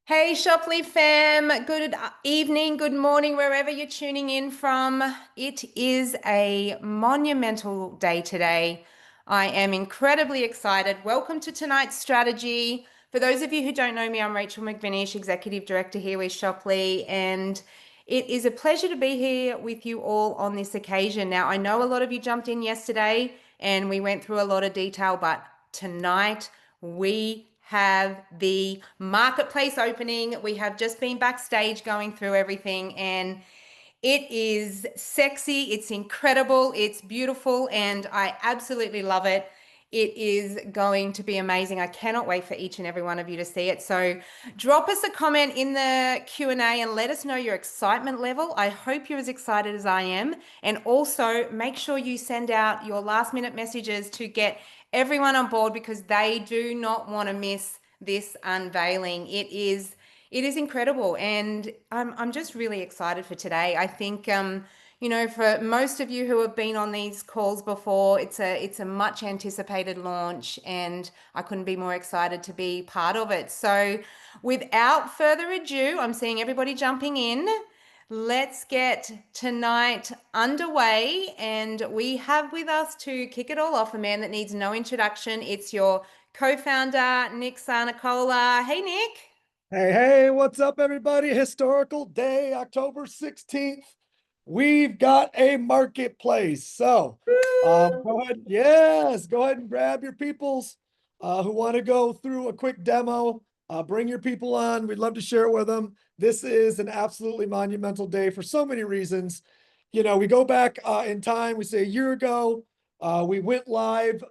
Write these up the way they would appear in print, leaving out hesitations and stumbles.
Hey, Shopley fam. Good evening, good morning, wherever you're tuning in from. It is a monumental day today. I am incredibly excited. Welcome to tonight's strategy. For those of you who don't know me, I'm Rachel McVinish, Executive Director here with Shopley, and it is a pleasure to be here with you all on this occasion. Now, I know a lot of you jumped in yesterday and we went through a lot of detail, but tonight we have the marketplace opening. We have just been backstage going through everything, and it is sexy, it's incredible, it's beautiful, and I absolutely love it. It is going to be amazing. I cannot wait for each and every one of you to see it. So drop us a comment in the Q&A and let us know your excitement level. I hope you're as excited as I am. And also make sure you send out your last minute messages to get everyone on board because they do not want to miss this unveiling. It is incredible, and I'm just really excited for today. I think for most of you who have been on these calls before, it's a much anticipated launch, and I couldn't be more excited to be part of it. So, without further ado, I'm seeing everybody jumping in. Let's get tonight underway, and we have with us to kick it all off a man that needs no introduction. It's your co-founder, Nick Sarnicola. Hey, Nick. Hey, hey, what's up, everybody? Historical day, October 16th. We've got a marketplace. So go ahead. Yes, go ahead and grab your peoples who want to go through a quick demo. Bring your people on. We'd love to share it with them. This is an absolutely monumental day for so many reasons. We go back in time. We say a year ago, we went live.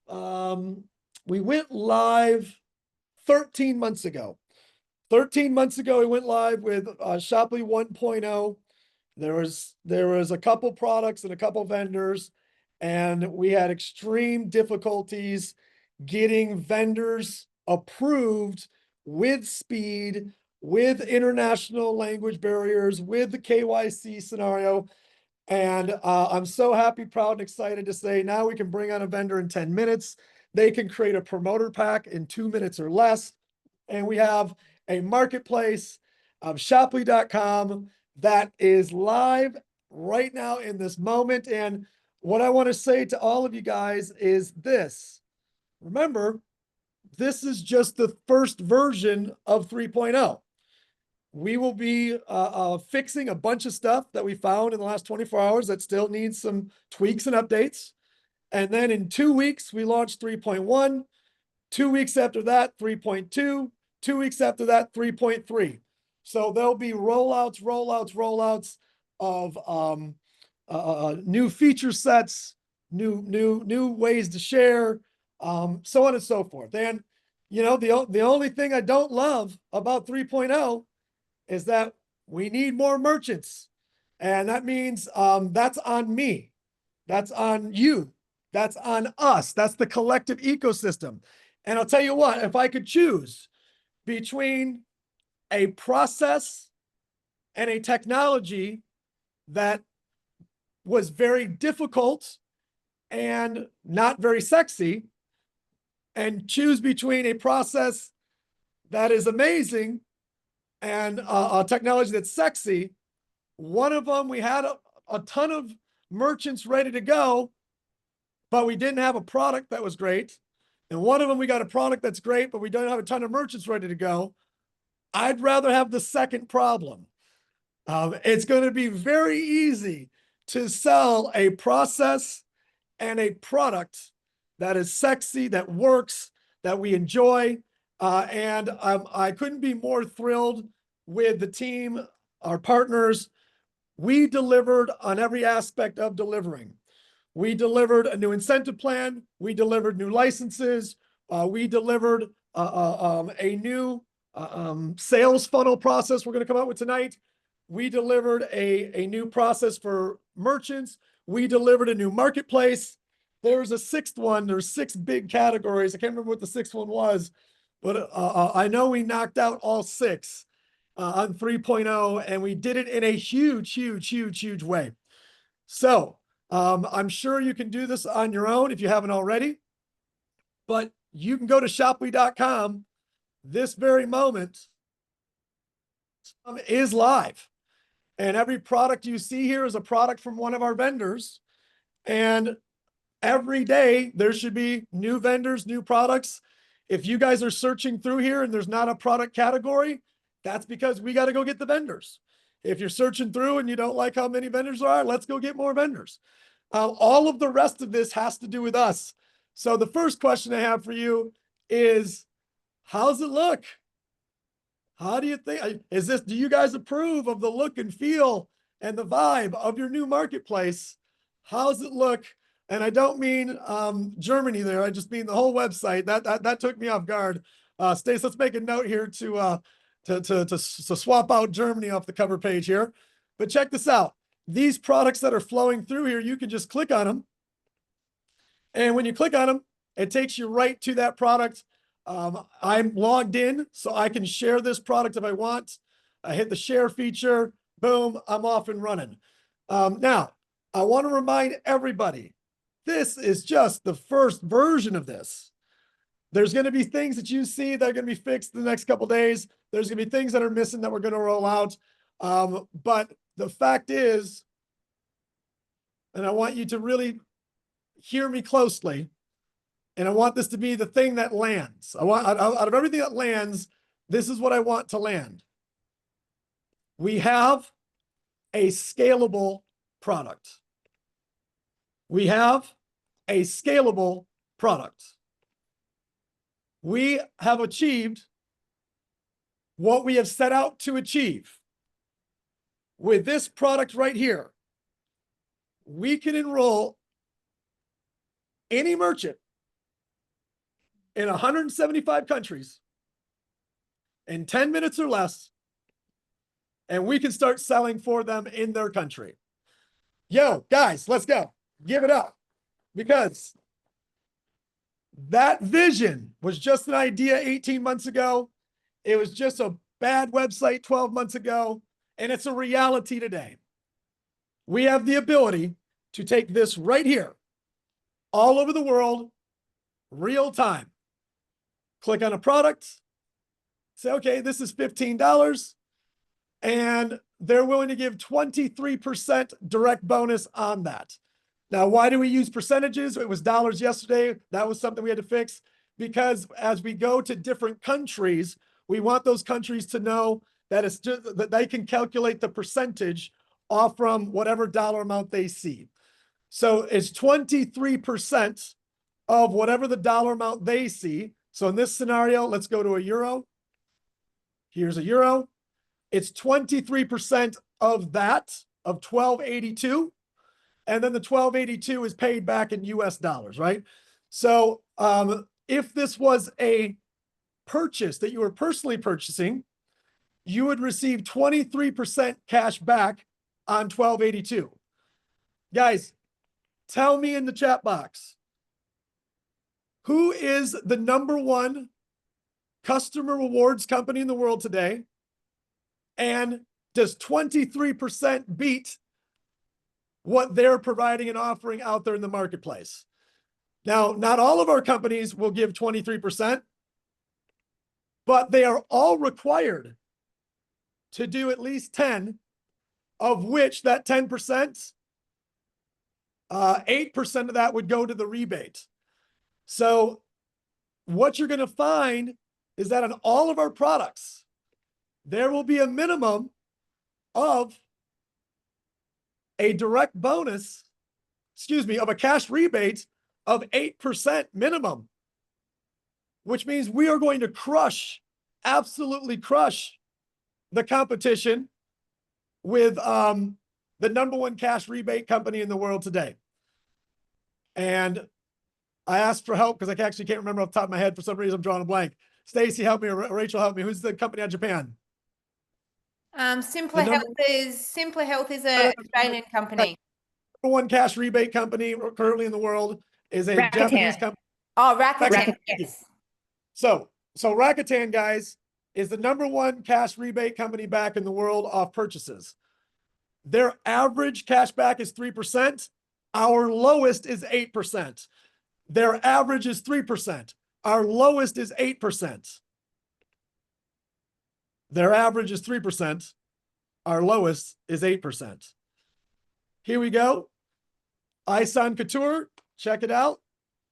We went live 13 months ago. 13 months ago, we went live with Shopley 1.0. There was a couple products and a couple vendors, and we had extreme difficulties getting vendors approved with speed, with international language barriers, with the KYC scenario. And I'm so happy, proud, and excited to say now we can bring on a vendor in 10 minutes. They can create a promoter pack in 2 minutes or less. And we have a marketplace of Shopley.com that is live right now in this moment. And what I want to say to all of you guys is this. Remember, this is just the first version of 3.0. We will be fixing a bunch of stuff that we found in the last 24 hours that still needs some tweaks and updates. And then in 2 weeks, we launched 3.1. 2 weeks after that, 3.2. 2 weeks after that, 3.3. So there'll be rollouts of new feature sets, new ways to share, so on and so forth. And the only thing I don't love about 3.0 is that we need more merchants, and that means that's on me, that's on you, that's on us, that's the collective ecosystem. And I'll tell you what, if I could choose between a process and a technology that was very difficult and not very sexy, and choose between a process that is amazing and a technology that's sexy, one of them we had a ton of merchants ready to go, but we didn't have a product that was great. And one of them, we got a product that's great, but we don't have a ton of merchants ready to go. I'd rather have the second problem. It's going to be very easy to sell a process and a product that is sexy, that works, that we enjoy. And I couldn't be more thrilled with the team, our partners. We delivered on every aspect of delivering. We delivered a new incentive plan. We delivered new licenses. We delivered a new sales funnel process we're going to come out with tonight. We delivered a new process for merchants. We delivered a new marketplace. There's a sixth one. There's 6 big categories. I can't remember what the sixth one was, but I know we knocked out all 6 on 3.0, and we did it in a huge way. So I'm sure you can do this on your own if you haven't already, but you can go to Shopley.com this very moment is live. And every product you see here is a product from one of our vendors. And every day there should be new vendors, new products. If you guys are searching through here and there's not a product category, that's because we got to go get the vendors. If you're searching through and you don't like how many vendors there are, let's go get more vendors. All of the rest of this has to do with us. So the first question I have for you is, how's it look? How do you think, do you guys approve of the look and feel and the vibe of your new marketplace? How's it look? And I don't mean Germany there. I just mean the whole website. That took me off guard. Stace, let's make a note here to swap out Germany off the cover page here. But check this out. These products that are flowing through here, you can just click on them. And when you click on them, it takes you right to that product. I'm logged in, so I can share this product if I want. I hit the share feature, boom, I'm off and running. Now, I want to remind everybody, this is just the first version of this. There's going to be things that you see that are going to be fixed in the next couple days. There's going to be things that are missing that we're going to roll out. But the fact is, and I want you to really hear me closely, and I want this to be the thing that lands. I want, out of everything that lands, this is what I want to land. We have a scalable product. We have a scalable product. We have achieved what we have set out to achieve. With this product right here, we can enroll any merchant in 175 countries in 10 minutes or less, and we can start selling for them in their country. Yo, guys, let's go. Give it up. Because that vision was just an idea 18 months ago. It was just a bad website 12 months ago, and it's a reality today. We have the ability to take this right here, all over the world, real time. Click on a product, say, okay, this is $15, and they're willing to give 23% direct bonus on that. Now, why do we use percentages? It was dollars yesterday. That was something we had to fix, because as we go to different countries, we want those countries to know that it's just that they can calculate the percentage off from whatever dollar amount they see. So it's 23% of whatever the dollar amount they see. So in this scenario, let's go to a euro. Here's a euro. It's 23% of that, of 1282. And then the 1282 is paid back in US dollars, right? So if this was a purchase that you were personally purchasing, you would receive 23% cash back on 1282. Guys, tell me in the chat box, who is the #1 customer rewards company in the world today? And does 23% beat what they're providing and offering out there in the marketplace? Now, not all of our companies will give 23%, but they are all required to do at least 10, of which that 10%, 8% of that would go to the rebate. So what you're going to find is that on all of our products, there will be a minimum of a direct bonus, of a cash rebate of 8% minimum, which means we are going to crush, absolutely crush the competition with the #1 cash rebate company in the world today. And I asked for help because I actually can't remember off the top of my head. For some reason, I'm drawing a blank. Stacy, help me, or Rachel, help me. Who's the company out of Japan? Simpler Health is an Australian company. #1 cash rebate company currently in the world is a Japanese company. Oh, Rakuten, yes. So Rakuten, guys, is the #1 cash rebate company back in the world off purchases. Their average cash back is 3%. Our lowest is 8%. Their average is 3%. Our lowest is 8%. Their average is 3%. Our lowest is 8%. Here we go. Ison Couture, check it out.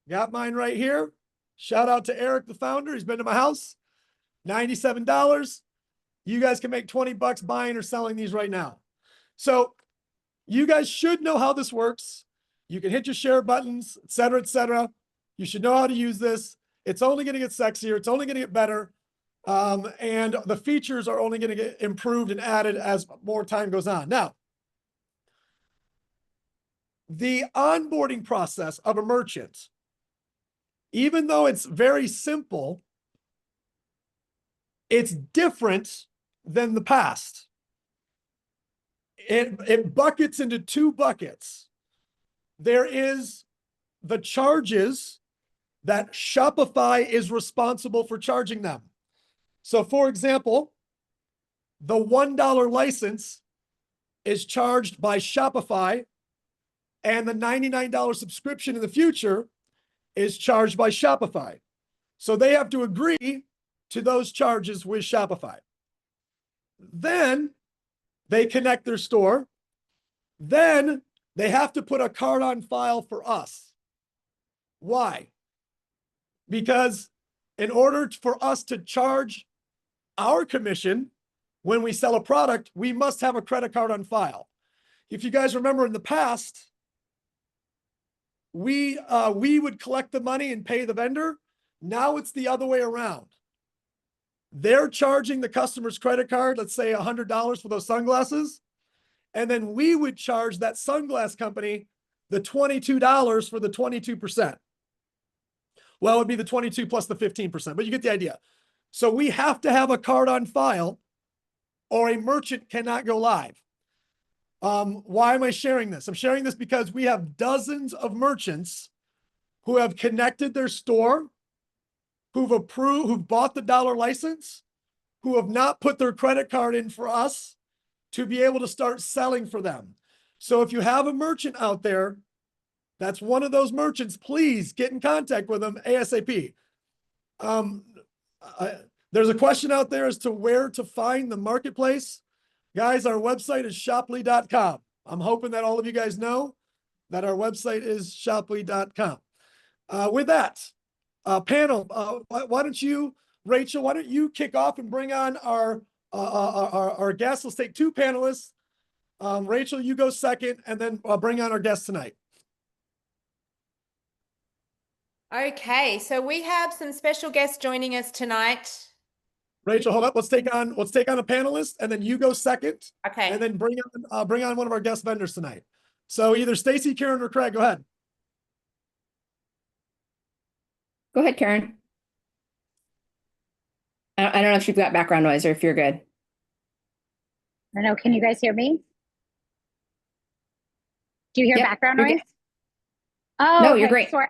Got mine right here. Shout out to Eric, the founder. He's been to my house. $97. You guys can make 20 bucks buying or selling these right now. So you guys should know how this works. You can hit your share buttons, et cetera, et cetera. You should know how to use this. It's only going to get sexier. It's only going to get better. And the features are only going to get improved and added as more time goes on. Now, the onboarding process of a merchant, even though it's very simple, it's different than the past. It buckets into two buckets. There is the charges that Shopify is responsible for charging them. So for example, the $1 license is charged by Shopify, and the $99 subscription in the future is charged by Shopify. So they have to agree to those charges with Shopify. Then they connect their store. Then they have to put a card on file for us. Why? Because in order for us to charge our commission when we sell a product, we must have a credit card on file. If you guys remember in the past, we would collect the money and pay the vendor. Now it's the other way around. They're charging the customer's credit card, let's say $100 for those sunglasses. And then we would charge that sunglass company the $22 for the 22%. Well, it would be the 22 plus the 15%, but you get the idea. So we have to have a card on file or a merchant cannot go live. Why am I sharing this? I'm sharing this because we have dozens of merchants who have connected their store, who've bought the dollar license, who have not put their credit card in for us to be able to start selling for them. So if you have a merchant out there that's one of those merchants, please get in contact with them ASAP. There's a question out there as to where to find the marketplace. Guys, our website is shoply.com. I'm hoping that all of you guys know that our website is shoply.com. With that, panel, why don't you, Rachel, why don't you kick off and bring on our guests? Let's take two panelists. Rachel, you go second, and then I'll bring on our guests tonight. Okay, so we have some special guests joining us tonight. Rachel, hold up. Let's take on a panelist, and then you go second. Okay. And then bring on one of our guest vendors tonight. So either Stacy, Karen, or Craig. Go ahead. Go ahead, Karen. I don't know if you've got background noise or if you're good. I don't know. Can you guys hear me? Do you hear Yep, background you're noise? good. Oh, No, okay. you're great. Sorry,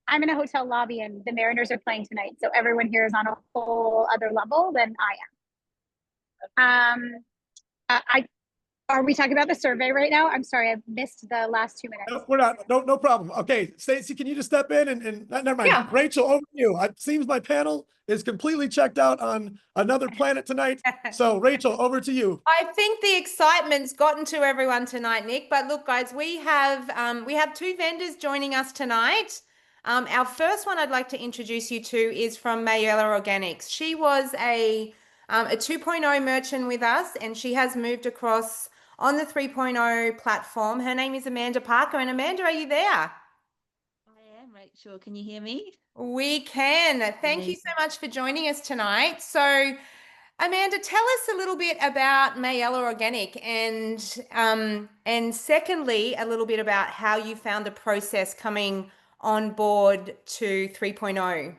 I'm in a hotel lobby and the Mariners are playing tonight, so everyone here is on a whole other level than I am. Are we talking about the survey right now? I'm sorry, I missed the last 2 minutes. No, we're not. No problem. Okay, Stacy, can you just step in and never mind. Yeah. Rachel, over to you. It seems my panel is completely checked out on another planet tonight. So Rachel, over to you. I think the excitement's gotten to everyone tonight, Nick. But look, guys, we have two vendors joining us tonight. Our first one I'd like to introduce you to is from Mayella Organics. She was a 2.0 merchant with us, and she has moved across on the 3.0 platform. Her name is Amanda Parker. And Amanda, are you there? I am, Rachel. Can you hear me? We can. Thank you so much for joining us tonight. So, Amanda, tell us a little bit about Mayella Organic and secondly, a little bit about how you found the process coming on board to 3.0.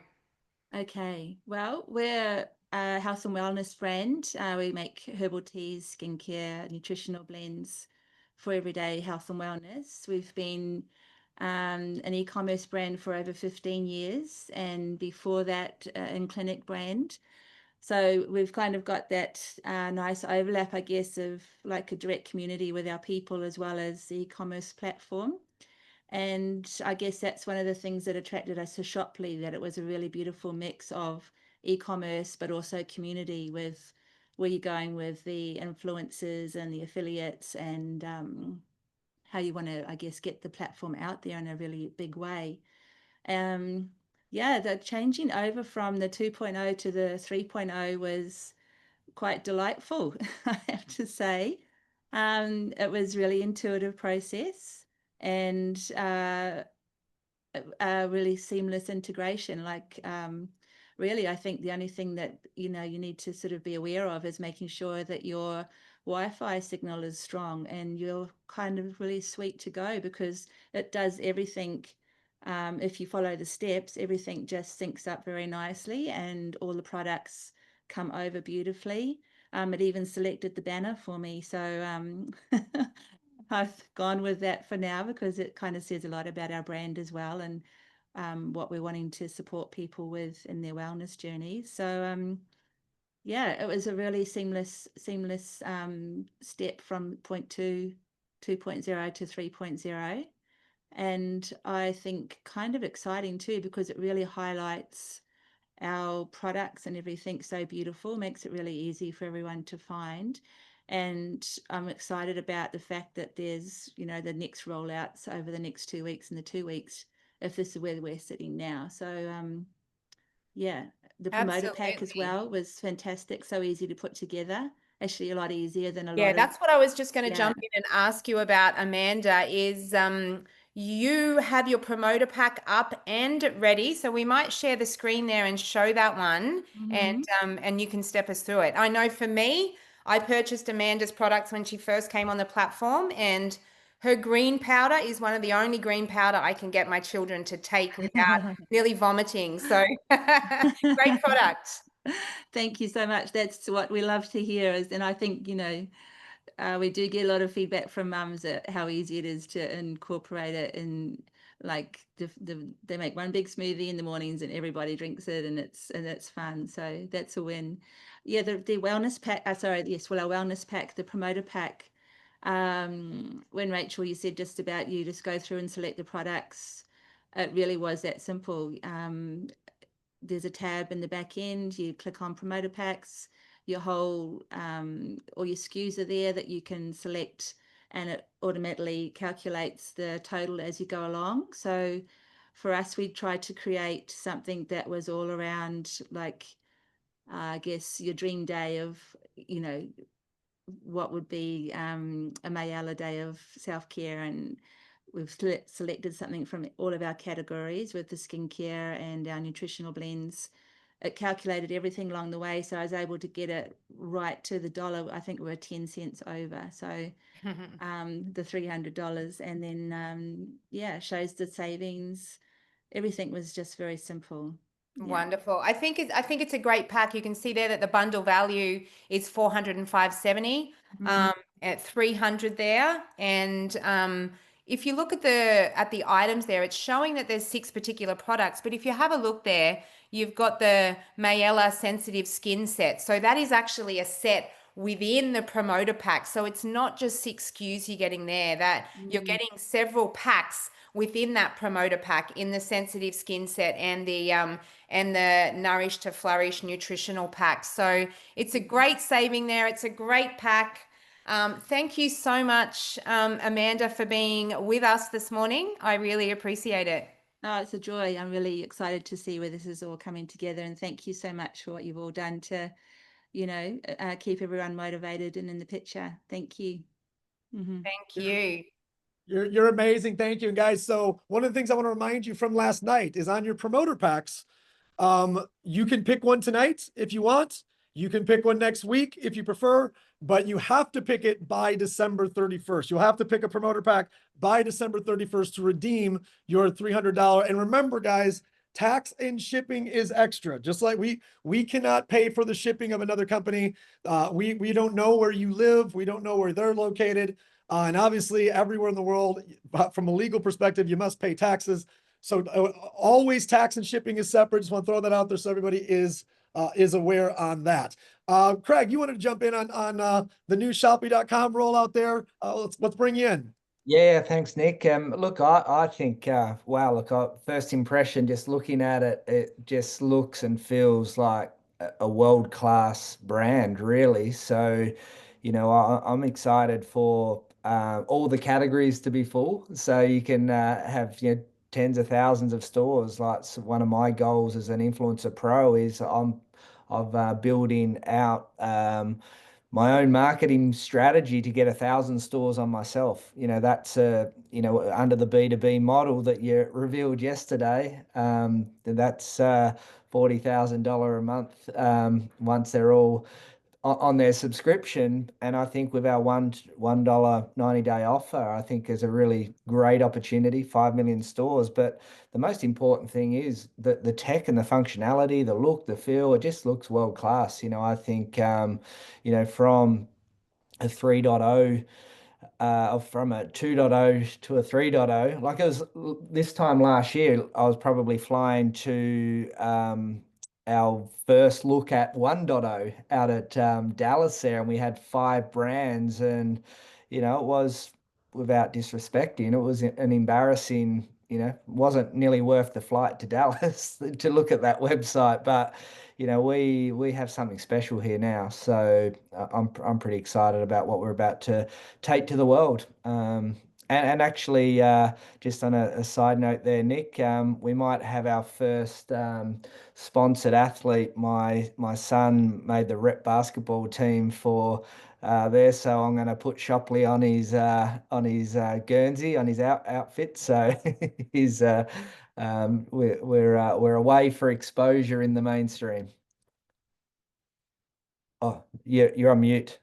Okay. Well, we're a health and wellness brand. We make herbal teas, skincare, nutritional blends for everyday health and wellness. We've been an e-commerce brand for over 15 years, and before that, in clinic brand. So we've kind of got that nice overlap, I guess, of like a direct community with our people as well as the e-commerce platform. And I guess that's one of the things that attracted us to Shoply, that it was a really beautiful mix of e-commerce, but also community with where you're going with the influencers and the affiliates, and how you want to, I guess, get the platform out there in a really big way. Yeah, the changing over from the 2.0 to the 3.0 was quite delightful, I have to say. It was really intuitive process, and a really seamless integration. Like, really, I think the only thing that, you need to sort of be aware of is making sure that your Wi-Fi signal is strong and you're kind of really sweet to go, because it does everything. If you follow the steps, everything just syncs up very nicely and all the products come over beautifully. It even selected the banner for me. So I've gone with that for now, because it kind of says a lot about our brand as well, and what we're wanting to support people with in their wellness journey. So yeah, it was a really seamless step from 2.0 to 3.0. And I think kind of exciting too, because it really highlights our products and everything so beautiful, makes it really easy for everyone to find. And I'm excited about the fact that there's, the next rollouts over the next 2 weeks and the 2 weeks, if this is where we're sitting now. So yeah, the promoter pack as Absolutely. well was fantastic, so easy to put together. Actually, a lot easier than a Yeah, lot of that's what I was just going to yeah. jump in and ask you about, Amanda, is you have your promoter pack up and ready. So we might share the screen there and show that one, and you can step us through it. I know for me, I purchased Amanda's products when she first came on the platform, and her green powder is one of the only green powder I can get my children to take without nearly vomiting. So great product. Thank you so much. That's what we love to hear. And I think, we do get a lot of feedback from mums at how easy it is to incorporate it in, like, they make one big smoothie in the mornings and everybody drinks it, and it's fun. So that's a win. Yeah, the wellness pack. Our wellness pack, the promoter pack. When Rachel, you said just about you just go through and select the products, it really was that simple. There's a tab in the back end, you click on promoter packs, your whole all your SKUs are there that you can select, and it automatically calculates the total as you go along. So for us, we tried to create something that was all around, like, I guess your dream day of, what would be a Mayala day of self-care, and we've selected something from all of our categories with the skincare and our nutritional blends. It calculated everything along the way, so I was able to get it right to the dollar. I think we were 10 cents over, so the $300, and then yeah, shows the savings. Everything was just very simple. Yeah. Wonderful. I think it's a great pack. You can see there that the bundle value is $405.70 at 300 there. And if you look at the items there, it's showing that there's 6 particular products. But if you have a look there, you've got the Mayella sensitive skin set. So that is actually a set within the promoter pack. So it's not just 6 SKUs you're getting there, that you're getting several packs within that promoter pack in the sensitive skin set and the Nourish to Flourish nutritional pack. So it's a great saving there. It's a great pack. Thank you so much, Amanda, for being with us this morning. I really appreciate it. Oh, it's a joy. I'm really excited to see where this is all coming together. And thank you so much for what you've all done to, keep everyone motivated and in the picture. Thank you. Thank you. You're amazing. Thank you. And guys, so one of the things I want to remind you from last night is on your promoter packs, you can pick one tonight if you want. You can pick one next week if you prefer, but you have to pick it by December 31st. You'll have to pick a promoter pack by December 31st to redeem your $300. And remember, guys, tax and shipping is extra. Just like we cannot pay for the shipping of another company. We don't know where you live. We don't know where they're located. And obviously everywhere in the world, from a legal perspective, you must pay taxes. So always tax and shipping is separate. Just want to throw that out there so everybody is aware on that. Craig, you wanted to jump in on the new Shopee.com rollout there. Let's bring you in. Yeah, thanks, Nick. Look, I think, wow, look, first impression, just looking at it, it just looks and feels like a world-class brand, really. So, I'm excited for all the categories to be full, so you can have tens of thousands of stores. Like, so one of my goals as an influencer pro is of building out my own marketing strategy to get 1,000 stores on myself. That's under the B2B model that you revealed yesterday. That's $40,000 a month once they're all on their subscription. And I think with our $1 90-day offer, I think is a really great opportunity, 5 million stores. But the most important thing is that the tech and the functionality, the look, the feel, it just looks world class. I think, from a 3.0 from a 2.0 to a 3.0, like it was this time last year, I was probably flying to our first look at 1.0 out at Dallas there, and we had 5 brands, and it was, without disrespecting, it was an embarrassing, wasn't nearly worth the flight to Dallas to look at that website. But we have something special here now, so I'm pretty excited about what we're about to take to the world. And actually, just on a side note there, Nick, we might have our first sponsored athlete. My son made the rep basketball team for there, so I'm going to put Shopley on his Guernsey, on his outfit. So he's we're away for exposure in the mainstream. Oh, you're on mute.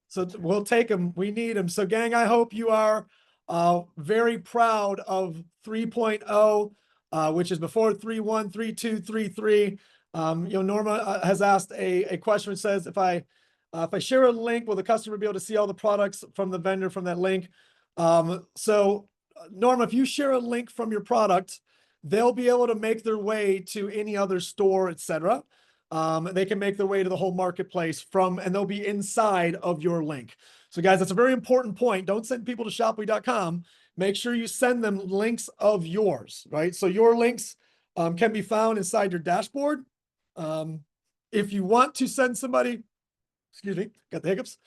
So we'll take him. We need him. So gang, I hope you are very proud of 3.0, which is before 3.1, 3.2, 3.3. Norma has asked a question which says, if I share a link, will the customer be able to see all the products from the vendor from that link? So Norma, if you share a link from your product, they'll be able to make their way to any other store, etc. They can make their way to the whole marketplace and they'll be inside of your link. So guys, that's a very important point. Don't send people to shoply.com. Make sure you send them links of yours, right? So your links can be found inside your dashboard. If you want to send somebody, excuse me, got the hiccups.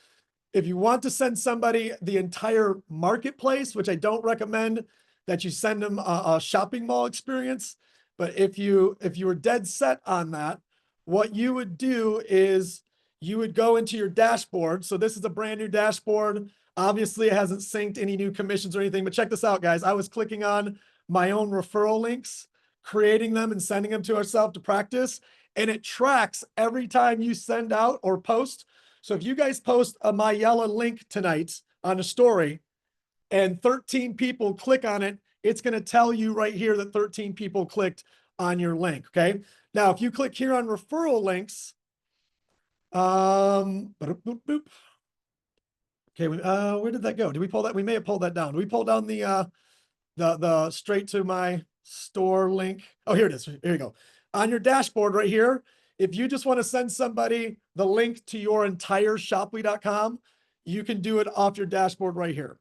If you want to send somebody the entire marketplace, which I don't recommend that you send them a shopping mall experience, but if you were dead set on that, what you would do is you would go into your dashboard. So this is a brand new dashboard. Obviously, it hasn't synced any new commissions or anything, but check this out, guys. I was clicking on my own referral links, creating them and sending them to ourselves to practice, and it tracks every time you send out or post. So if you guys post a Mayella link tonight on a story and 13 people click on it, it's going to tell you right here that 13 people clicked on your link, okay? Now, if you click here on referral links, okay, where did that go? Did we pull that? We may have pulled that down. Did we pull down the straight to my store link? Oh, here it is. Here you go. On your dashboard right here, if you just want to send somebody the link to your entire shoply.com, you can do it off your dashboard right here.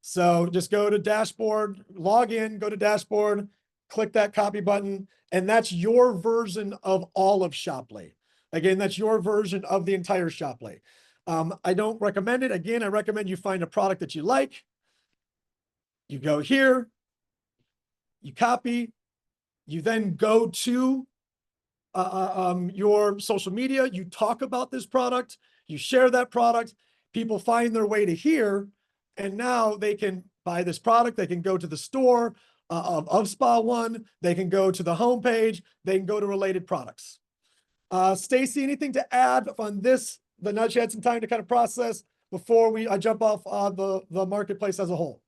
So just go to dashboard, log in, go to dashboard, click that copy button, and that's your version of all of Shoply. Again, that's your version of the entire Shoply. I don't recommend it. Again, I recommend you find a product that you like. You go here, you copy, you then go to your social media, you talk about this product, you share that product, people find their way to here, and now they can buy this product, they can go to the store of Spa One, they can go to the homepage, they can go to related products. Stacy, anything to add on this? The nudge had some time to kind of process before I jump off the marketplace as a whole.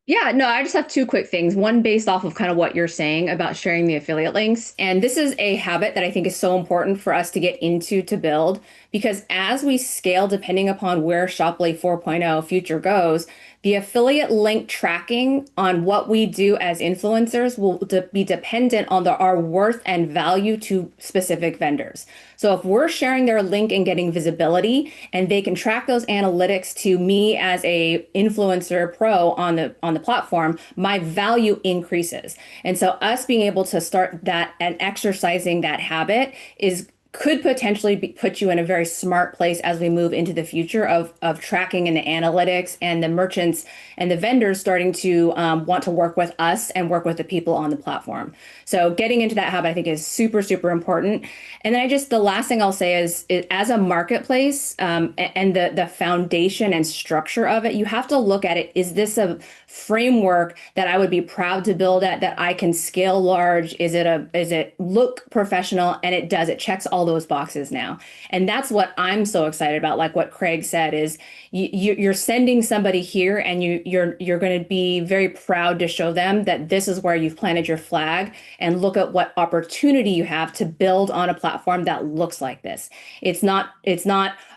Yeah, no, I just have 2 quick things. One based off of kind of what you're saying about sharing the affiliate links. And this is a habit that I think is so important for us to get into to build, because as we scale, depending upon where Shoply 4.0 future goes, the affiliate link tracking on what we do as influencers will be dependent on our worth and value to specific vendors. So if we're sharing their link and getting visibility, and they can track those analytics to me as a influencer pro on the platform, my value increases. And so us being able to start that and exercising that habit is could potentially put you in a very smart place as we move into the future of tracking and the analytics and the merchants and the vendors starting to want to work with us and work with the people on the platform. So getting into that habit, I think, is super, super important. And then the last thing I'll say is as a marketplace and the foundation and structure of it, you have to look at it. Is this a framework that I would be proud to build at, that I can scale large? Is it look professional? And it does, it checks all those boxes now. And that's what I'm so excited about. Like what Craig said is you're sending somebody here, and you're going to be very proud to show them that this is where you've planted your flag, and look at what opportunity you have to build on a platform that looks like this. It's not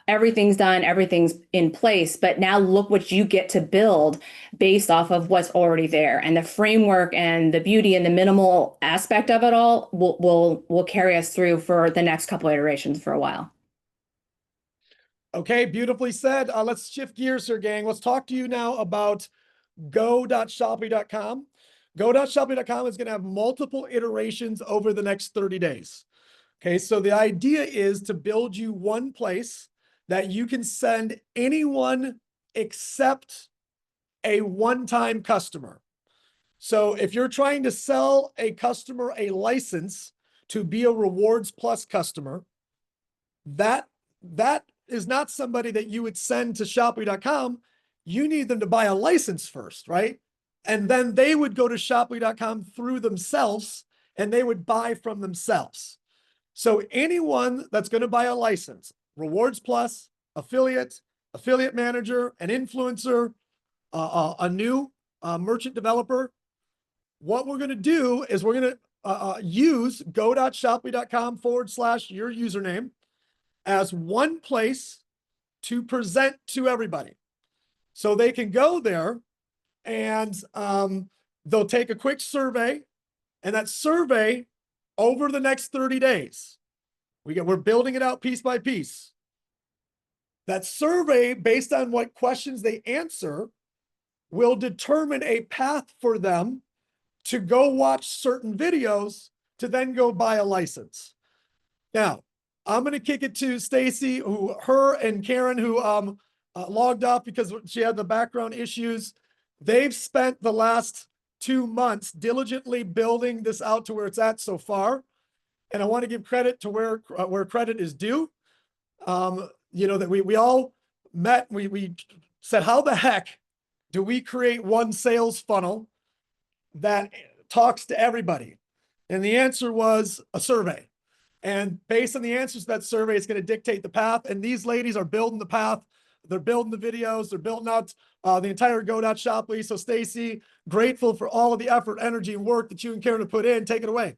everything's done, everything's in place, but now look what you get to build based off of what's already there. And the framework and the beauty and the minimal aspect of it all will carry us through for the next couple iterations for a while. Okay, beautifully said. Let's shift gears here, gang. Let's talk to you now about go.shoply.com. Go.shoply.com is going to have multiple iterations over the next 30 days. Okay, so the idea is to build you one place that you can send anyone except a one-time customer. So if you're trying to sell a customer a license to be a Rewards Plus customer, that is not somebody that you would send to Shoply.com. You need them to buy a license first, right? And then they would go to Shoply.com through themselves, and they would buy from themselves. So anyone that's going to buy a license, Rewards Plus, affiliate manager, an influencer, a new merchant developer, what we're going to do is we're going to use go.shoply.com/your username as one place to present to everybody. So they can go there and they'll take a quick survey, and that survey over the next 30 days, we're building it out piece by piece. That survey, based on what questions they answer, will determine a path for them to go watch certain videos to then go buy a license. Now, I'm going to kick it to Stacy, her and Karen, who logged off because she had the background issues. They've spent the last 2 months diligently building this out to where it's at so far. And I want to give credit to where credit is due. That we all met, we said, how the heck do we create one sales funnel that talks to everybody? And the answer was a survey. And based on the answers to that survey, it's going to dictate the path. And these ladies are building the path. They're building the videos. They're building out the entire Go.Shoply. So Stacy, grateful for all of the effort, energy, and work that you and Karen have put in. Take it away.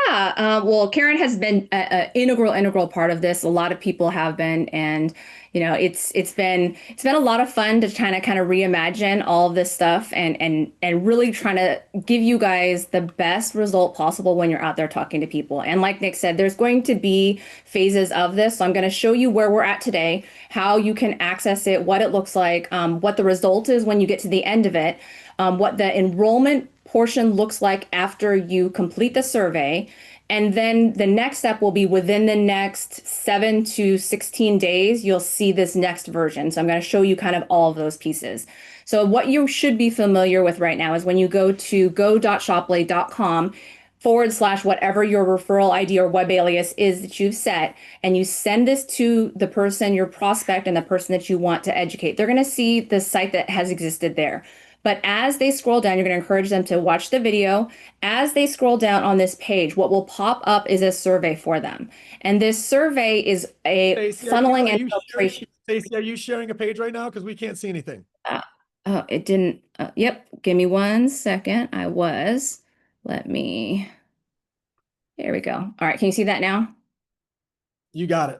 Yeah, well, Karen has been an integral part of this. A lot of people have been, and it's been a lot of fun to kind of reimagine all of this stuff and really trying to give you guys the best result possible when you're out there talking to people. And like Nick said, there's going to be phases of this. So I'm going to show you where we're at today, how you can access it, what it looks like, what the result is when you get to the end of it, what the enrollment portion looks like after you complete the survey. And then the next step will be within the next 7 to 16 days, you'll see this next version. So I'm going to show you kind of all of those pieces. So what you should be familiar with right now is when you go to go.shoply.com/whatever your referral ID or web alias is that you've set, and you send this to the person, your prospect, and the person that you want to educate, they're going to see the site that has existed there. But as they scroll down, you're going to encourage them to watch the video. As they scroll down on this page, what will pop up is a survey for them. And this survey is a funneling and filtration. Stacey, are you sharing a page right now? Because we can't see anything. Oh, it didn't. Yep. Give me 1 second. I was. There we go. All right. Can you see that now? You got it.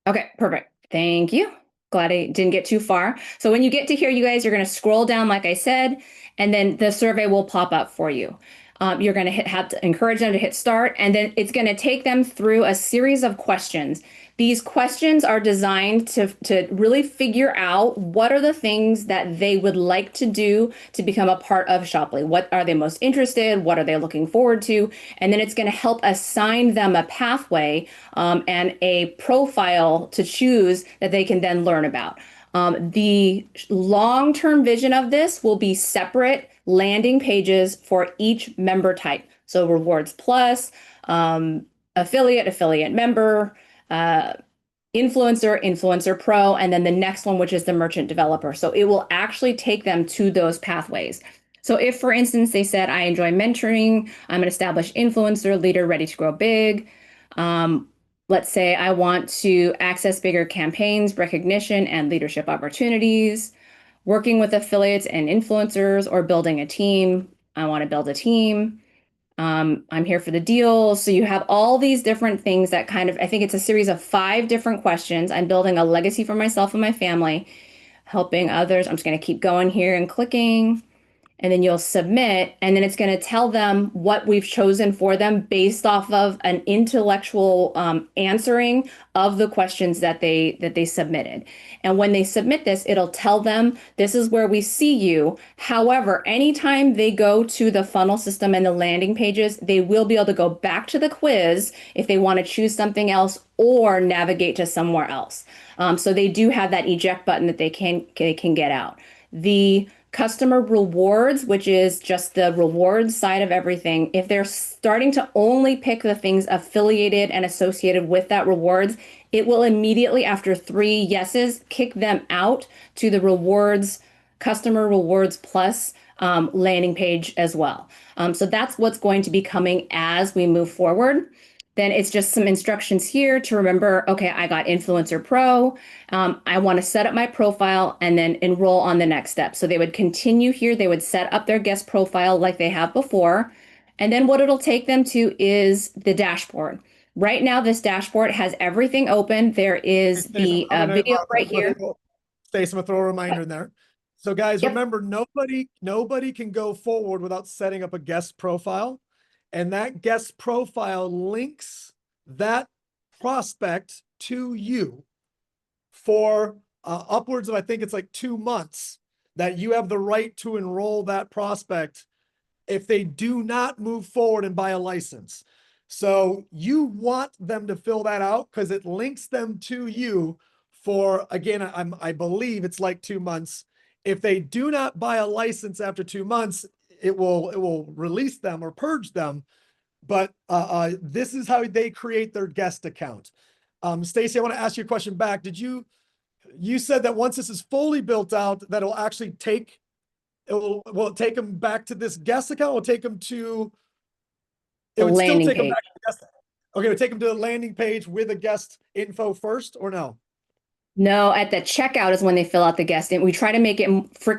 Okay, perfect. Thank you. Glad I didn't get too far. So when you get to here, you guys, you're going to scroll down, like I said, and then the survey will pop up for you. You're going to have to encourage them to hit start, and then it's going to take them through a series of questions. These questions are designed to really figure out what are the things that they would like to do to become a part of Shoply. What are they most interested? What are they looking forward to? And then it's going to help assign them a pathway and a profile to choose that they can then learn about. The long-term vision of this will be separate landing pages for each member type. So Rewards Plus, affiliate, affiliate member, influencer, influencer pro, and then the next one, which is the merchant developer. So it will actually take them to those pathways. So if, for instance, they said, I enjoy mentoring, I'm an established influencer, leader, ready to grow big. Let's say I want to access bigger campaigns, recognition, and leadership opportunities, working with affiliates and influencers, or building a team. I want to build a team. I'm here for the deals. So you have all these different things that kind of, I think it's a series of 5 different questions. I'm building a legacy for myself and my family, helping others. I'm just going to keep going here and clicking. And then you'll submit, and then it's going to tell them what we've chosen for them based off of an intellectual answering of the questions that they submitted. And when they submit this, it'll tell them this is where we see you. However, anytime they go to the funnel system and the landing pages, they will be able to go back to the quiz if they want to choose something else or navigate to somewhere else. So they do have that eject button that they can get out. The customer rewards, which is just the rewards side of everything, if they're starting to only pick the things affiliated and associated with that rewards, it will immediately, after 3 yeses, kick them out to the rewards, customer rewards plus landing page as well. So that's what's going to be coming as we move forward. Then it's just some instructions here to remember, okay, I got Influencer Pro. I want to set up my profile and then enroll on the next step. So they would continue here. They would set up their guest profile like they have before. And then what it'll take them to is the dashboard. Right now, this dashboard has everything open. There is the video right here. Stacey, I'm gonna throw a reminder in there. So guys, Yep. remember, nobody can go forward without setting up a guest profile. And that guest profile links that prospect to you for upwards of, I think it's like 2 months, that you have the right to enroll that prospect if they do not move forward and buy a license. So you want them to fill that out because it links them to you for, again, I believe it's like 2 months. If they do not buy a license after 2 months, it will release them or purge them. But this is how they create their guest account. Stacey, I want to ask you a question back. You said that once this is fully built out, that it'll actually will it take them back to this guest account? Will take them to The would still landing take them page. back to the guest. Okay, it would take them to the landing page with a guest info first, or no? No, at the checkout is when they fill out the guest. And we try to make it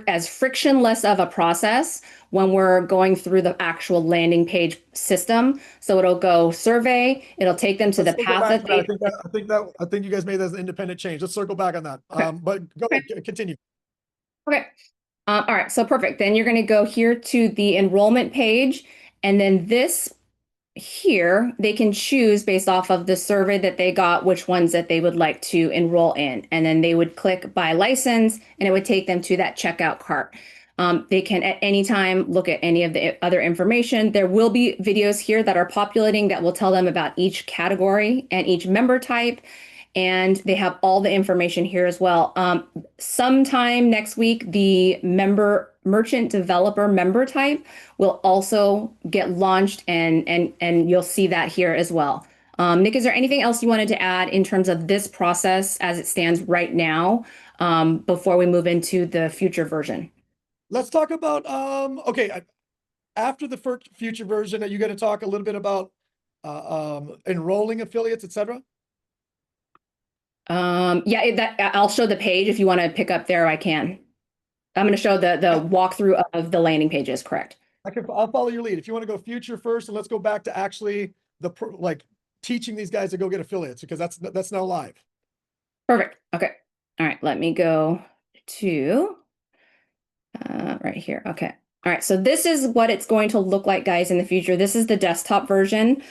as frictionless of a process when we're going through the actual landing page system. So it'll go survey, it'll take them to the Let's circle path back that to they. I think you guys made that as an independent change. Let's circle back on that. Okay. But go ahead, continue. Okay. All right. So perfect. Then you're going to go here to the enrollment page. And then this here, they can choose based off of the survey that they got, which ones that they would like to enroll in. And then they would click buy license and it would take them to that checkout cart. They can at any time look at any of the other information. There will be videos here that are populating that will tell them about each category and each member type. And they have all the information here as well. Sometime next week, the merchant developer member type will also get launched, and you'll see that here as well. Nick, is there anything else you wanted to add in terms of this process as it stands right now before we move into the future version? Let's talk about okay, after the future version, are you going to talk a little bit about enrolling affiliates, etc.? Yeah, I'll show the page. If you want to pick up there, I can. I'm going to show the walkthrough of the landing pages, correct? I'll follow your lead. If you want to go future first, and let's go back to actually like teaching these guys to go get affiliates, because that's now live. Perfect. Okay. All right. Let me go to right here. Okay. All right, so this is what it's going to look like, guys, in the future. This is the desktop version,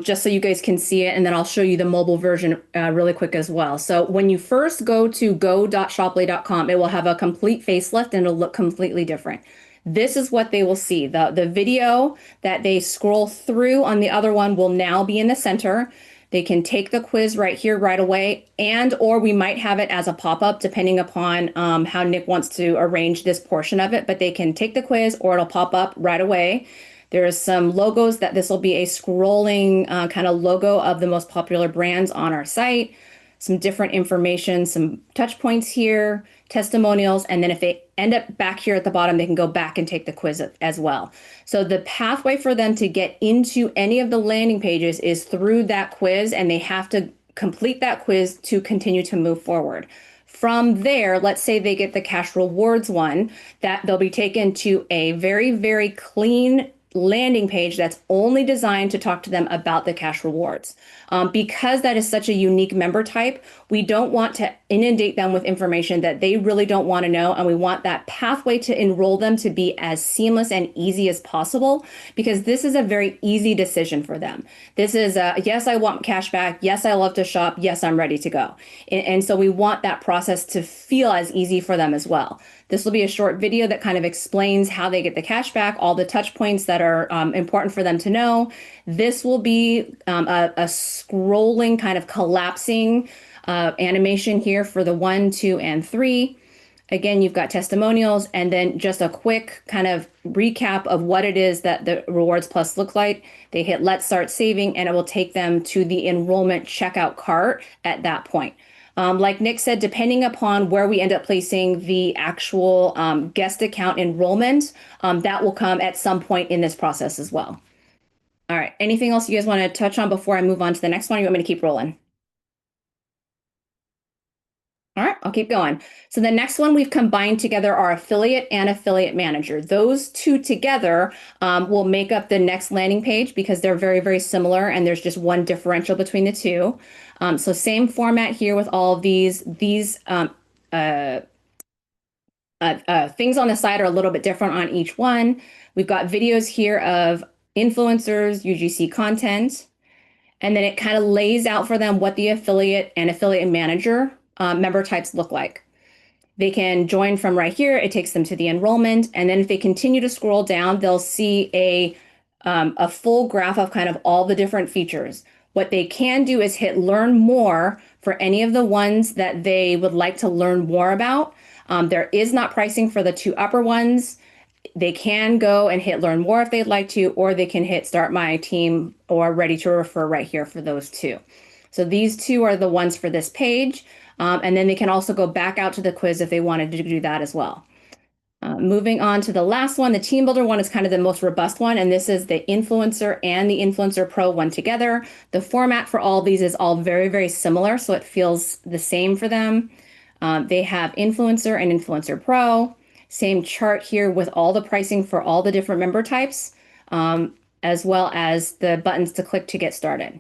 just so you guys can see it, and then I'll show you the mobile version really quick as well. So when you first go to go.shopley.com, it will have a complete facelift and it'll look completely different. This is what they will see. The video that they scroll through on the other one will now be in the center. They can take the quiz right here, right away, and or we might have it as a pop-up depending upon how Nick wants to arrange this portion of it, but they can take the quiz or it'll pop up right away. There's some logos that this will be a scrolling kind of logo of the most popular brands on our site, some different information, some touch points here, testimonials, and then if they end up back here at the bottom, they can go back and take the quiz as well. So the pathway for them to get into any of the landing pages is through that quiz, and they have to complete that quiz to continue to move forward. From there, let's say they get the cash rewards one, that they'll be taken to a very, very clean landing page that's only designed to talk to them about the cash rewards. Because that is such a unique member type, we don't want to inundate them with information that they really don't want to know, and we want that pathway to enroll them to be as seamless and easy as possible, because this is a very easy decision for them. This is yes, I want cash back. Yes, I love to shop. Yes, I'm ready to go. And so we want that process to feel as easy for them as well. This will be a short video that kind of explains how they get the cash back, all the touch points that are important for them to know. This will be a scrolling kind of collapsing animation here for the 1, 2, and 3. Again, you've got testimonials and then just a quick kind of recap of what it is that the Rewards Plus look like. They hit Let's Start Saving and it will take them to the enrollment checkout cart at that point. Like Nick said, depending upon where we end up placing the actual guest account enrollment, that will come at some point in this process as well. All right, anything else you guys want to touch on before I move on to the next one? You want me to keep rolling? All right, I'll keep going. So the next one we've combined together are affiliate and affiliate manager. Those two together will make up the next landing page because they're very, very similar and there's just one differential between the two. So same format here with all of these. These things on the side are a little bit different on each one. We've got videos here of influencers, UGC content, and then it kind of lays out for them what the affiliate and affiliate manager member types look like. They can join from right here. It takes them to the enrollment. And then if they continue to scroll down, they'll see a full graph of kind of all the different features. What they can do is hit learn more for any of the ones that they would like to learn more about. There is not pricing for the two upper ones. They can go and hit learn more if they'd like to, or they can hit start my team or ready to refer right here for those two. So these two are the ones for this page. And then they can also go back out to the quiz if they wanted to do that as well. Moving on to the last one, the team builder one is kind of the most robust one, and this is the influencer and the influencer pro one together. The format for all of these is all very, very similar, so it feels the same for them. They have influencer and influencer pro, same chart here with all the pricing for all the different member types, as well as the buttons to click to get started.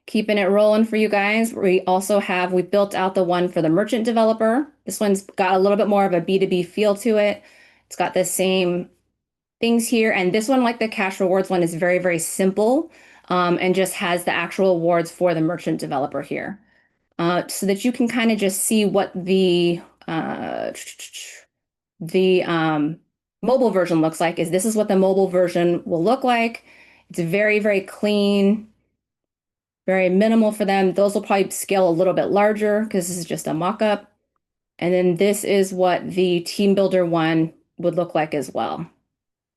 Keeping it rolling for you guys. We built out the one for the merchant developer. This one's got a little bit more of a B2B feel to it. It's got the same things here. And this one, like the cash rewards one, is very, very simple and just has the actual awards for the merchant developer here. So that you can kind of just see what the mobile version looks like. This is what the mobile version will look like. It's very, very clean. Very minimal for them. Those will probably scale a little bit larger because this is just a mock-up. And then this is what the team builder one would look like as well.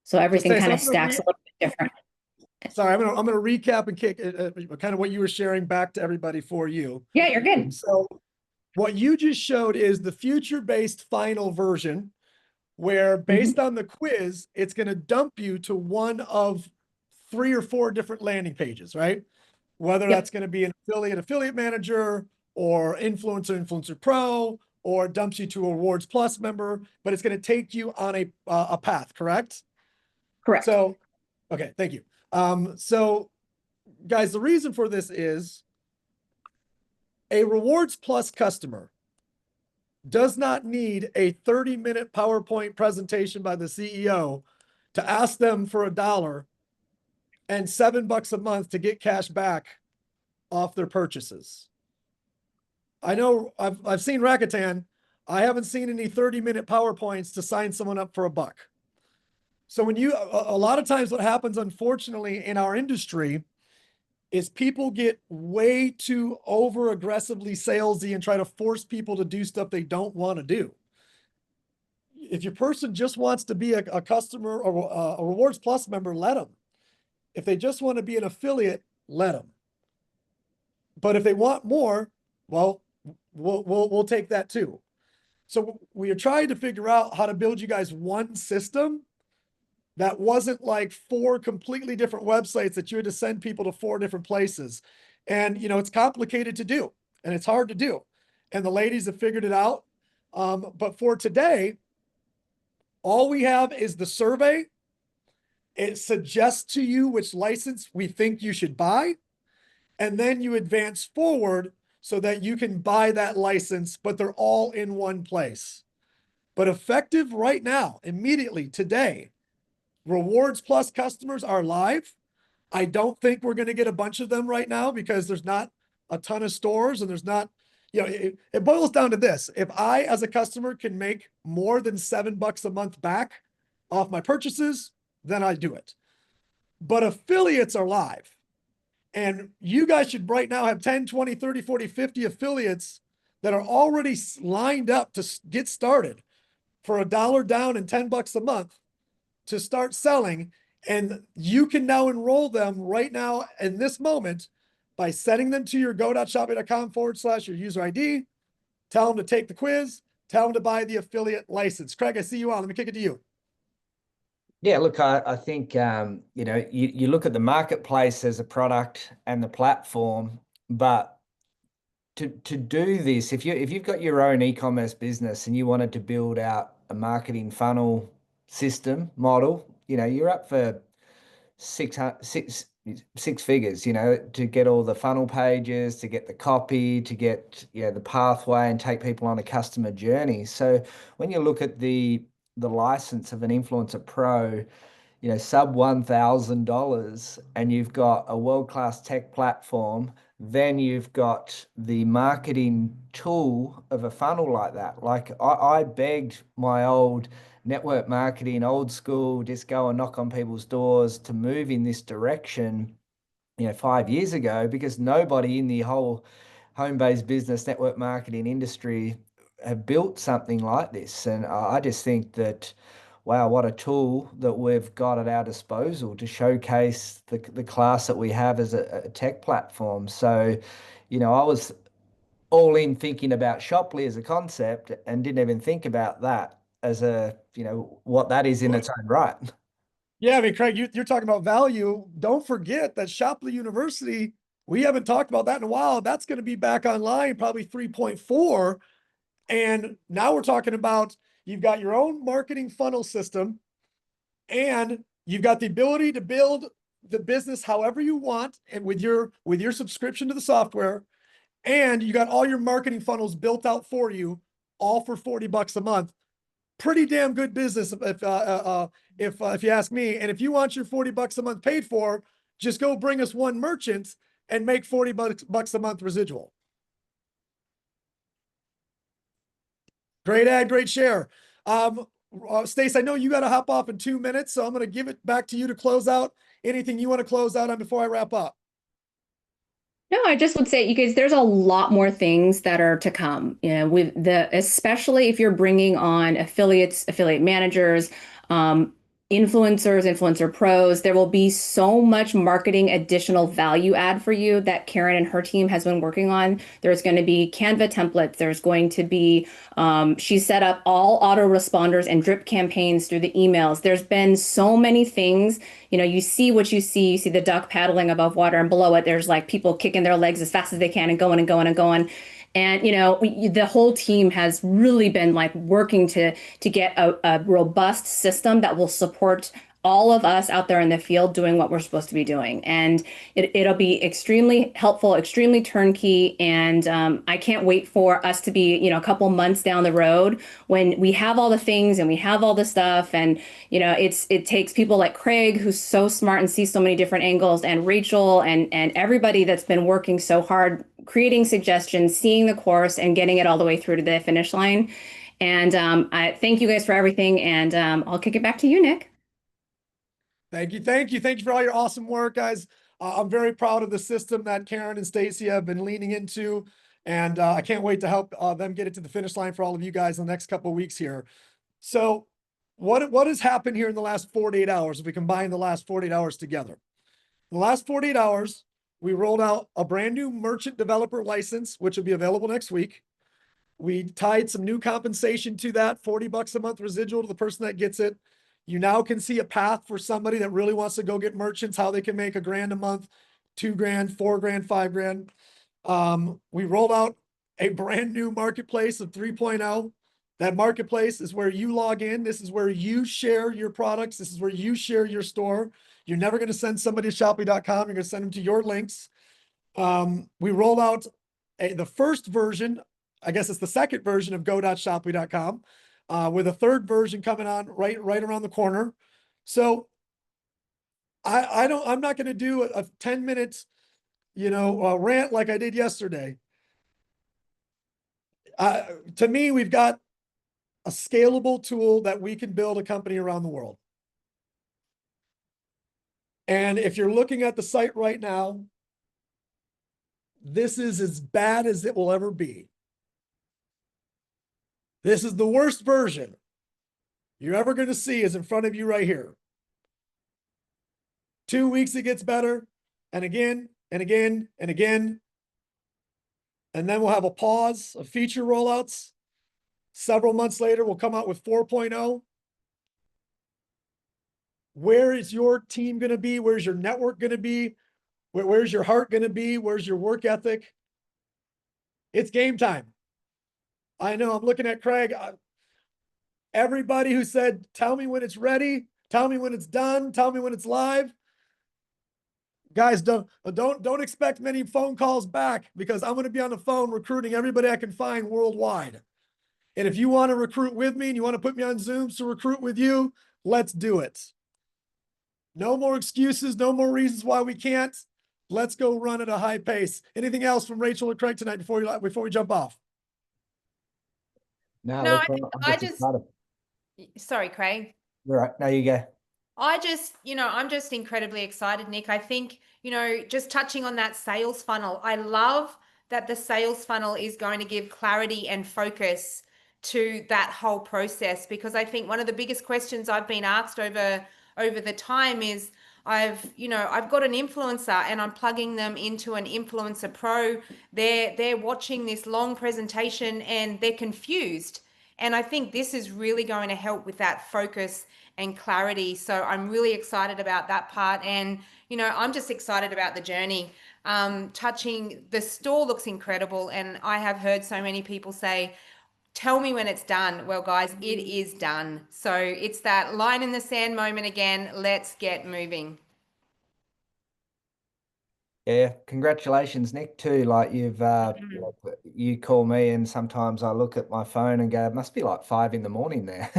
So everything kind of stacks a little bit different. Sorry, I'm gonna recap and kick kind of what you were sharing back to everybody for you. Yeah, you're good. So what you just showed is the future-based final version, where based on the quiz, it's going to dump you to one of 3 or 4 different landing pages, right? Whether that's going to be an affiliate manager or influencer pro, or dumps you to a Rewards Plus member, but it's going to take you on a path, correct? Correct. So, okay, thank you. So guys, the reason for this is a Rewards Plus customer does not need a 30-minute PowerPoint presentation by the CEO to ask them for $1 and $7 a month to get cash back off their purchases. I know I've seen Rakuten. I haven't seen any 30-minute PowerPoints to sign someone up for $1. So when a lot of times what happens, unfortunately, in our industry is people get way too over aggressively salesy and try to force people to do stuff they don't want to do. If your person just wants to be a customer or a Rewards Plus member, let them. If they just want to be an affiliate, let them. But if they want more, well, we'll take that too. So we are trying to figure out how to build you guys one system that wasn't like 4 completely different websites that you had to send people to 4 different places. And, it's complicated to do and it's hard to do. And the ladies have figured it out. But for today, all we have is the survey. It suggests to you which license we think you should buy. And then you advance forward so that you can buy that license, but they're all in one place. But effective right now, immediately today, Rewards Plus customers are live. I don't think we're going to get a bunch of them right now because there's not a ton of stores and there's not, it boils down to this. If I, as a customer, can make more than $7 a month back off my purchases, then I do it. But affiliates are live. And you guys should right now have 10, 20, 30, 40, 50 affiliates that are already lined up to get started for $1 down and $10 a month to start selling. And you can now enroll them right now in this moment by sending them to your go.shopify.com/your user ID, tell them to take the quiz, tell them to buy the affiliate license. Craig, I see you on. Let me kick it to you. Yeah, look, I think, you look at the marketplace as a product and the platform, but to do this, if you've got your own e-commerce business and you wanted to build out a marketing funnel system model, you're up for six figures, to get all the funnel pages, to get the copy, to get the pathway and take people on a customer journey. So when you look at the license of an Influencer Pro, sub $1,000, and you've got a world-class tech platform, then you've got the marketing tool of a funnel like that. Like I begged my old network marketing, old school, just go and knock on people's doors to move in this direction, 5 years ago, because nobody in the whole home-based business network marketing industry have built something like this. And I just think that, wow, what a tool that we've got at our disposal to showcase the class that we have as a tech platform. So, I was all in thinking about Shoply as a concept and didn't even think about that as what that is in its own right. Yeah, I mean, Craig, you're talking about value. Don't forget that Shoply University, we haven't talked about that in a while. That's going to be back online, probably 3.4. And now we're talking about you've got your own marketing funnel system and you've got the ability to build the business however you want and with your subscription to the software. And you got all your marketing funnels built out for you, all for $40 a month. Pretty damn good business if you ask me. And if you want your $40 a month paid for, just go bring us one merchant and make $40 a month residual. Great ad, great share. Stace, I know you got to hop off in 2 minutes, so I'm going to give it back to you to close out. Anything you want to close out on before I wrap up? No, I just would say, you guys, there's a lot more things that are to come. Especially if you're bringing on affiliates, affiliate managers, influencers, influencer pros, there will be so much marketing additional value add for you that Karen and her team has been working on. There's going to be Canva templates. There's going to be, she set up all autoresponders and drip campaigns through the emails. There's been so many things. You see what you see the duck paddling above water, and below it, there's like people kicking their legs as fast as they can and going and going and going. And, the whole team has really been like working to get a robust system that will support all of us out there in the field doing what we're supposed to be doing. And it'll be extremely helpful, extremely turnkey. And I can't wait for us to be, a couple months down the road when we have all the things and we have all the stuff. And, it takes people like Craig, who's so smart and sees so many different angles, and Rachel and everybody that's been working so hard, creating suggestions, seeing the course and getting it all the way through to the finish line. And I thank you guys for everything. And I'll kick it back to you, Nick. Thank you. Thank you. Thank you for all your awesome work, guys. I'm very proud of the system that Karen and Stacy have been leaning into. And I can't wait to help them get it to the finish line for all of you guys in the next couple of weeks here. So what has happened here in the last 48 hours, if we combine the last 48 hours together? In the last 48 hours, we rolled out a brand new merchant developer license, which will be available next week. We tied some new compensation to that, $40 a month residual to the person that gets it. You now can see a path for somebody that really wants to go get merchants, how they can make $1,000 a month, $2,000, $4,000, $5,000. We rolled out a brand new marketplace of 3.0. That marketplace is where you log in. This is where you share your products. This is where you share your store. You're never going to send somebody to Shopee.com. You're going to send them to your links. We rolled out the first version. I guess it's the second version of go.shopee.com. With a third version coming on right around the corner. So I'm not going to do a 10 minutes, rant like I did yesterday. To me, we've got a scalable tool that we can build a company around the world. And if you're looking at the site right now, this is as bad as it will ever be. This is the worst version you're ever going to see is in front of you right here. 2 weeks, it gets better, and again, and again, and again. And then we'll have a pause of feature rollouts. Several months later, we'll come out with 4.0. Where is your team going to be? Where's your network going to be? Where's your heart going to be? Where's your work ethic? It's game time. I know, I'm looking at Craig. Everybody who said, tell me when it's ready, tell me when it's done, tell me when it's live. Guys, don't expect many phone calls back, because I'm going to be on the phone recruiting everybody I can find worldwide. And if you want to recruit with me and you want to put me on Zooms to recruit with you, let's do it. No more excuses, no more reasons why we can't. Let's go run at a high pace. Anything else from Rachel or Craig tonight before we jump off? No, No, look, I I'm just, excited. sorry, Craig. All right, now you go. I'm just incredibly excited, Nick. I think, just touching on that sales funnel, I love that the sales funnel is going to give clarity and focus to that whole process, because I think one of the biggest questions I've been asked over the time is, I've got an influencer and I'm plugging them into an Influencer Pro. They're watching this long presentation and they're confused. And I think this is really going to help with that focus and clarity. So I'm really excited about that part. And, I'm just excited about the journey. Touching the store looks incredible. And I have heard so many people say, tell me when it's done. Well, guys, it is done. So it's that line in the sand moment again. Let's get moving. Yeah, congratulations, Nick, too. Like you call me and sometimes I look at my phone and go, it must be like 5 a.m. there.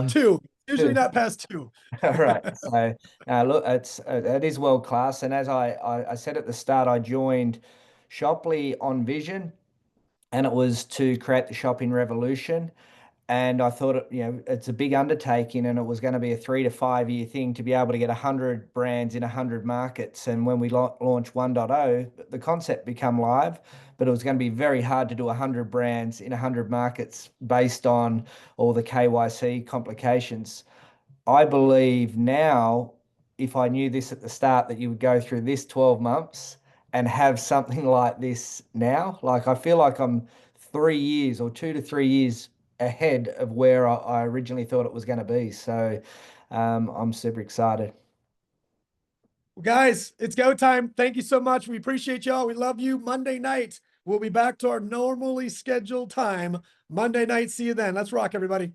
Two, usually two. not past 2. All right. So look, it is world class. And as I said at the start, I joined Shopply on Vision, and it was to create the shopping revolution. And I thought, it's a big undertaking, and it was going to be a 3 to 5 year thing to be able to get 100 brands in 100 markets. And when we launched 1.0, the concept became live, but it was going to be very hard to do 100 brands in 100 markets based on all the KYC complications. I believe now, if I knew this at the start, that you would go through this 12 months and have something like this now. Like, I feel like I'm 3 years or 2 to 3 years ahead of where I originally thought it was going to be. So I'm super excited. Well, guys, it's go time. Thank you so much. We appreciate y'all. We love you. Monday night, we'll be back to our normally scheduled time. Monday night. See you then. Let's rock, everybody.